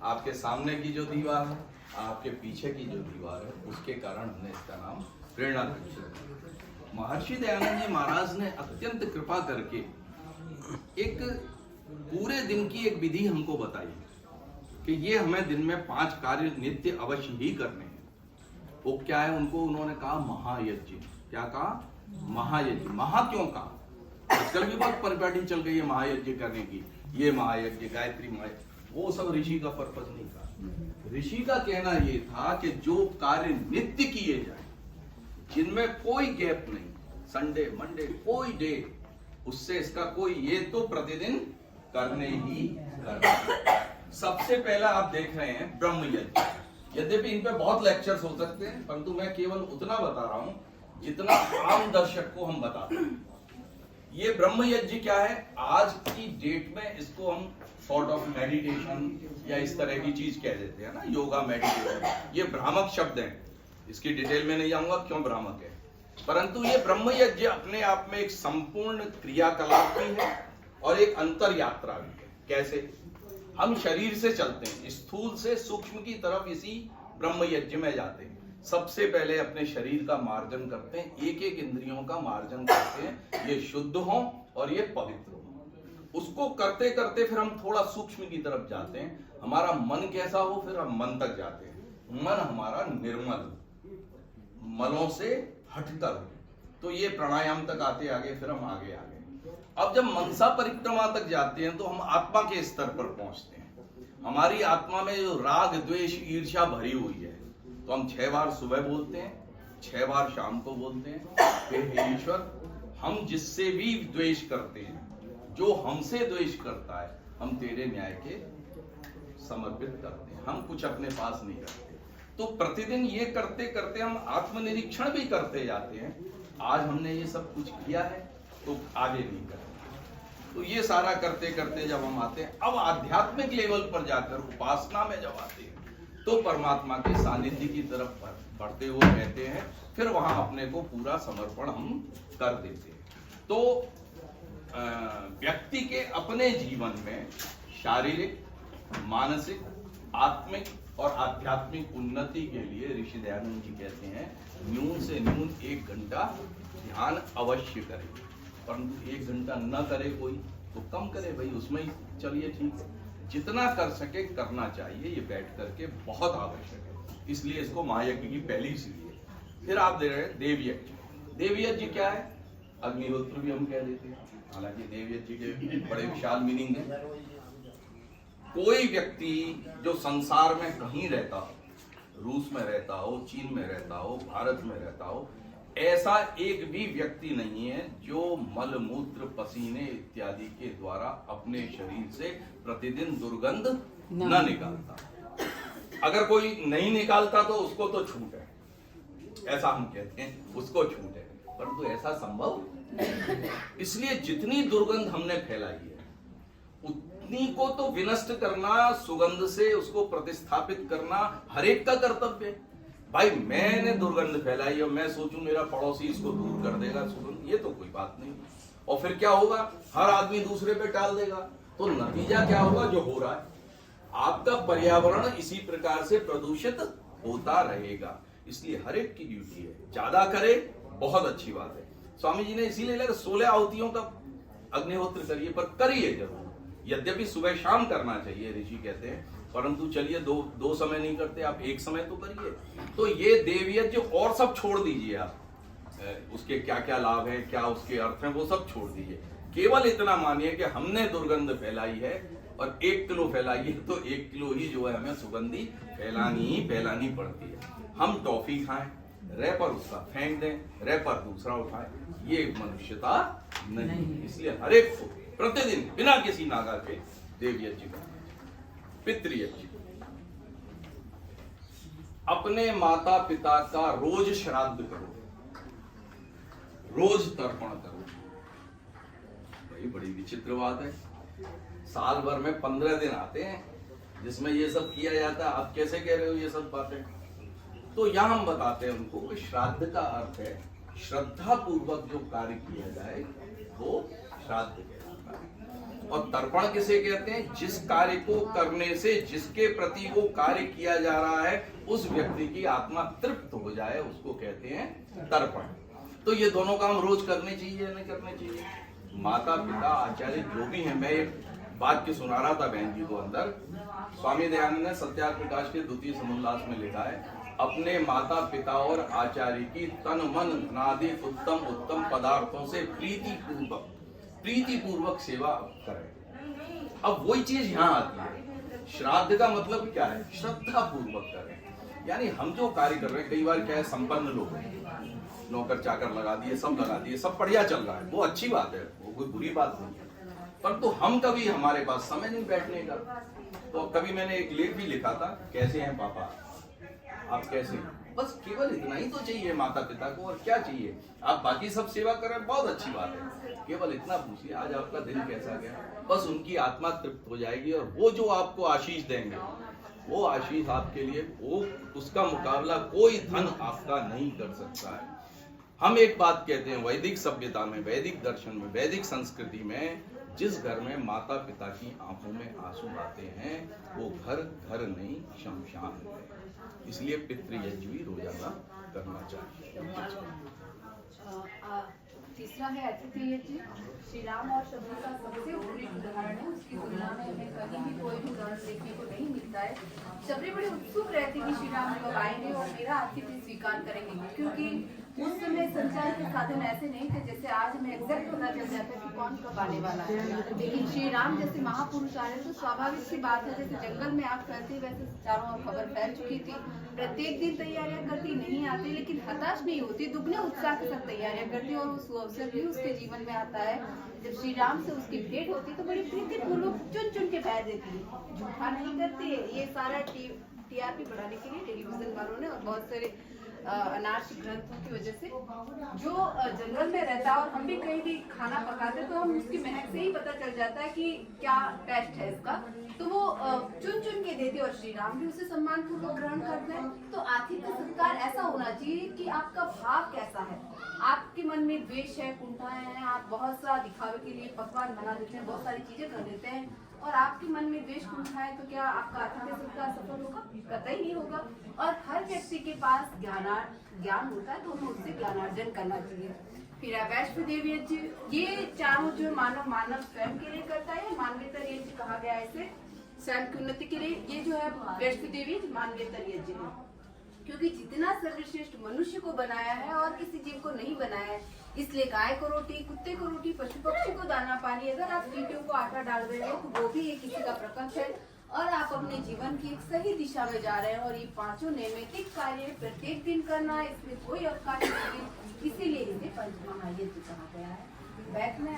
आपके सामने की जो दीवार है, आपके पीछे की जो दीवार है, उसके कारण हमने इसका नाम प्रेरणा वृक्ष रखा। महर्षि दयानंद जी महाराज ने अत्यंत कृपा करके एक पूरे दिन की एक विधि हमको बताई कि ये हमें दिन में 5 कार्य नित्य अवश्य ही करने हैं। वो क्या है, उनको उन्होंने कहा महायज्ञ। क्या कहा? महायज्ञ। महा क्यों कहा? आजकल भी बहुत परिपाटी चल गई है महायज्ञ करने की, ये महायज्ञ, गायत्री महायज्ञ, वो सब ऋषि का पर्पस नहीं था। ऋषि का कहना ये था कि जो कार्य नित्य किए जाए, जिनमें कोई गैप नहीं, संडे मंडे कोई डे, उससे इसका कोई, ये तो प्रतिदिन करने ही करना। सबसे पहला आप देख रहे हैं ब्रह्म यज्ञ। यद्यपि इन पे बहुत लेक्चर्स हो सकते हैं, परंतु मैं केवल उतना बता रहा हूं जितना आम दर्शक को हम बताते हैं। ये ब्रह्म यज्ञ क्या है? आज की डेट में इसको हम सॉर्ट ऑफ मेडिटेशन या इस तरह की चीज कह देते हैं ना, योगा मेडिटेशन। ये भ्रामक शब्द है, इसकी डिटेल में नहीं जाऊंगा क्यों भ्रामक है, परंतु ये ब्रह्म यज्ञ अपने आप में एक संपूर्ण क्रियाकलाप भी है और एक अंतर यात्रा भी है। कैसे? हम शरीर से चलते हैं, स्थूल से सूक्ष्म की तरफ इसी ब्रह्म यज्ञ में जाते हैं। सबसे पहले अपने शरीर का मार्जन करते हैं, एक एक इंद्रियों का मार्जन करते हैं, ये शुद्ध हो और ये पवित्र हो। उसको करते करते फिर हम थोड़ा सूक्ष्म की तरफ जाते हैं, हमारा मन कैसा हो, फिर हम मन तक जाते हैं, मन हमारा निर्मल, मलों से हटकर हो। तो ये प्राणायाम तक आते आगे फिर हम आगे आगे। अब जब मनसा परिक्रमा तक जाते हैं तो हम आत्मा के स्तर पर पहुंचते हैं। हमारी आत्मा में जो राग द्वेष ईर्ष्या भरी हुई है, तो हम 6 बार सुबह बोलते हैं, 6 बार शाम को बोलते हैं, हे ईश्वर, हम जिससे भी द्वेष करते हैं, जो हमसे द्वेष करता है, हम तेरे न्याय के समर्पित करते हैं, हम कुछ अपने पास नहीं रखते। तो प्रतिदिन ये करते करते हम आत्मनिरीक्षण भी करते जाते हैं। आज हमने ये सब कुछ किया है तो आगे नहीं करेंगे। तो ये सारा करते करते जब हम आते हैं, अब आध्यात्मिक लेवल पर जाकर उपासना में जब आते हैं, तो परमात्मा के सानिध्य की तरफ बढ़ते हुए रहते हैं। फिर वहां अपने को पूरा समर्पण हम कर देते हैं। तो व्यक्ति के अपने जीवन में शारीरिक, मानसिक, आत्मिक और आध्यात्मिक उन्नति के लिए ऋषि दयानंद जी कहते हैं न्यून से न्यून 1 घंटा ध्यान अवश्य करें। परंतु 1 घंटा न करे कोई तो कम करे भाई, उसमें ही चलिए ठीक है, जितना कर सके करना चाहिए। ये बैठ करके बहुत आवश्यक है, इसलिए इसको महायज्ञ की पहली सीढ़ी है। फिर आप दे रहे हैं देव यज्ञ। देव यज्ञ क्या है? अग्निहोत्र भी हम कह देते हैं, हालांकि देव यज्ञ के बड़े विशाल मीनिंग है। कोई व्यक्ति जो संसार में कहीं रहता हो, रूस में रहता हो, चीन में रहता हो, भारत में रहता हो, ऐसा एक भी व्यक्ति नहीं है जो मल मूत्र पसीने इत्यादि के द्वारा अपने शरीर से प्रतिदिन दुर्गंध न निकालता। अगर कोई नहीं निकालता तो उसको तो छूट है, ऐसा हम कहते हैं, उसको छूट है, परंतु ऐसा संभव नहीं। इसलिए जितनी दुर्गंध हमने फैलाई है उतनी को तो विनष्ट करना, सुगंध से उसको प्रतिस्थापित करना हर एक का कर्तव्य है। भाई मैंने दुर्गंध फैलाई और मैं सोचूं मेरा पड़ोसी इसको दूर कर देगा सुगंध, ये तो कोई बात नहीं। और फिर क्या होगा? हर आदमी दूसरे पे टाल देगा, तो नतीजा क्या होगा? जो हो रहा है, आपका पर्यावरण इसी प्रकार से प्रदूषित होता रहेगा। इसलिए हर एक की ड्यूटी है, ज्यादा करे बहुत अच्छी बात है। स्वामी जी ने इसीलिए 16 आहुतियों का अग्निहोत्र करिए, पर करिए जरूर। यद्यपि सुबह शाम करना चाहिए ऋषि कहते हैं, परंतु चलिए दो समय नहीं करते, आप एक समय तो करिए। तो ये देव यज्ञ और सब छोड़ दीजिए आप, उसके क्या क्या लाभ है, क्या उसके अर्थ हैं, वो सब छोड़ दीजिए। केवल इतना मानिए कि हमने दुर्गंध फैलाई है और 1 किलो फैलाई है, तो 1 किलो ही जो है हमें सुगंधी फैलानी पड़ती है। हम टॉफी खाएं, रैपर उसका फेंक दें, रैपर दूसरा उठाएं, ये मनुष्यता नहीं। इसलिए हर एक को प्रतिदिन बिना किसी नागा के देव यज्ञ का। पितृयज्ञ, अपने माता पिता का रोज श्राद्ध करो, रोज तर्पण करो। भाई बड़ी विचित्र बात है, साल भर में 15 दिन आते हैं जिसमें ये सब किया जाता है, आप कैसे कह रहे हो ये सब बातें? तो यहां हम बताते हैं उनको कि श्राद्ध का अर्थ है श्रद्धा पूर्वक जो कार्य किया जाए वो श्राद्ध कहलाता है। और तर्पण किसे कहते हैं? जिस कार्य को करने से जिसके प्रति वो कार्य किया जा रहा है उस व्यक्ति की आत्मा तृप्त हो जाए, उसको कहते हैं तर्पण। तो ये दोनों काम रोज करने चाहिए या नहीं करने चाहिए? माता पिता आचार्य जो भी हैं, मैं एक वाक्य सुना रहा था बहन जी को अंदर, स्वामी दयानंद ने सत्यार्थ प्रकाश के द्वितीय समुल्लास में लिखा है, अपने माता पिता और आचार्य की तन मन धनादि उत्तम उत्तम पदार्थों से प्रीति पूर्वक सेवा करें। अब वही चीज यहाँ आती है, श्राद्ध का मतलब क्या है? श्रद्धा पूर्वक करें। यानी हम जो कार्य कर रहे हैं, कई बार क्या है, संपन्न लोग नौकर चाकर लगा दिए, सब लगा दिए, सब बढ़िया चल रहा है, वो अच्छी बात है, वो कोई बुरी बात नहीं है, परंतु हम कभी हमारे पास समय नहीं बैठने का। तो कभी मैंने एक लेख भी लिखा था, कैसे हैं पापा, आप कैसे हैं? बस केवल इतना ही तो चाहिए माता पिता को, और क्या चाहिए? आप बाकी सब सेवा करें, बहुत अच्छी बात है, केवल इतना पूछिए आज आपका दिन कैसा गया, बस उनकी आत्मा तृप्त हो जाएगी। और वो जो आपको आशीष देंगे, वो आशीष आपके लिए, वो उसका मुकाबला कोई धन आपका नहीं कर सकता है। हम एक बात कहते हैं, वैदिक सभ्यता में, वैदिक दर्शन में, वैदिक संस्कृति में, जिस घर में माता पिता की आंखों में आंसू आते हैं वो घर घर नहीं शमशान है। इसलिए पितृयज्ञ भी रोजाना करना चाहिए। तीसरा है अतिथि यज्ञ। श्री राम और शब्द का सबसे उत्कृष्ट उदाहरण है, उसकी तुलना में हमें कहीं भी कोई भी उदाहरण देखने को नहीं मिलता है। शबरी बड़े उत्सुक रहती कि श्री राम कब आएंगे और मेरा अतिथि स्वीकार करेंगे, क्योंकि उस समय संचार के साधन ऐसे नहीं थे जैसे आज हमें एग्जैक्ट पता चल जाता है कि कौन कब आने वाला है। लेकिन श्री राम जैसे महापुरुष आ रहे तो स्वाभाविक सी बात है, जैसे जंगल में आग फैलती वैसे चारों ओर खबर फैल चुकी थी। प्रत्येक दिन तैयारियां करती, नहीं आती, लेकिन हताश नहीं होती, दुगने उत्साह के साथ तैयारियां करती। और उस अवसर भी उसके जीवन में आता है जब श्री राम से उसकी भेंट होती तो बड़ी प्रीति पूर्वक चुन चुन के पैर देती है, झूठा नहीं करती। ये सारा टीआरपी बढ़ाने के लिए टेलीविजन वालों ने और बहुत सारे अनार्ष ग्रंथों की वजह से, जो जंगल में रहता है और हम भी कहीं भी खाना पकाते तो हम उसकी महक से ही पता चल जाता है कि क्या टेस्ट है इसका, तो वो चुन चुन के देते और श्री राम भी उसे सम्मान पूर्वक ग्रहण करते हैं। तो आतिथ्य सत्कार ऐसा होना चाहिए कि आपका भाव कैसा है, आपके मन में द्वेष है, कुंठाएं हैं, आप बहुत सा दिखावे के लिए पकवान बना देते हैं, बहुत सारी चीजें कर देते हैं, और आपके मन में द्वेष कुंठाएं, तो क्या आपका आतिथ्य सत्कार सफल होगा? कतई नहीं होगा। और हर व्यक्ति के पास ज्ञान होता है तो हमें उससे ज्ञानार्जन करना चाहिए। फिर वैष्णव देवी यज्ञ, ये चारों जो मानव स्वयं के लिए करता है, मानवेतर यज्ञ कहा गया है इसे, स्वयं की उन्नति के लिए। ये जो है वैष्णव देवी मानवेतर यज्ञ है, क्योंकि जितना सर्वश्रेष्ठ मनुष्य को बनाया है और किसी जीव को नहीं बनाया है, इसलिए गाय को रोटी, कुत्ते को रोटी, पशु पक्षी को दाना पानी, अगर आप चींटियों को आटा डाल रहे हैं तो वो भी एक किसी का प्रकल्प है, और आप अपने जीवन की एक सही दिशा में जा रहे हैं। और ये पांचों नैमित्तिक कार्य प्रत्येक दिन करना, इसमें कोई अवकाश नहीं, इसीलिए इसे पंच महायज्ञ कहा गया है। बैठ में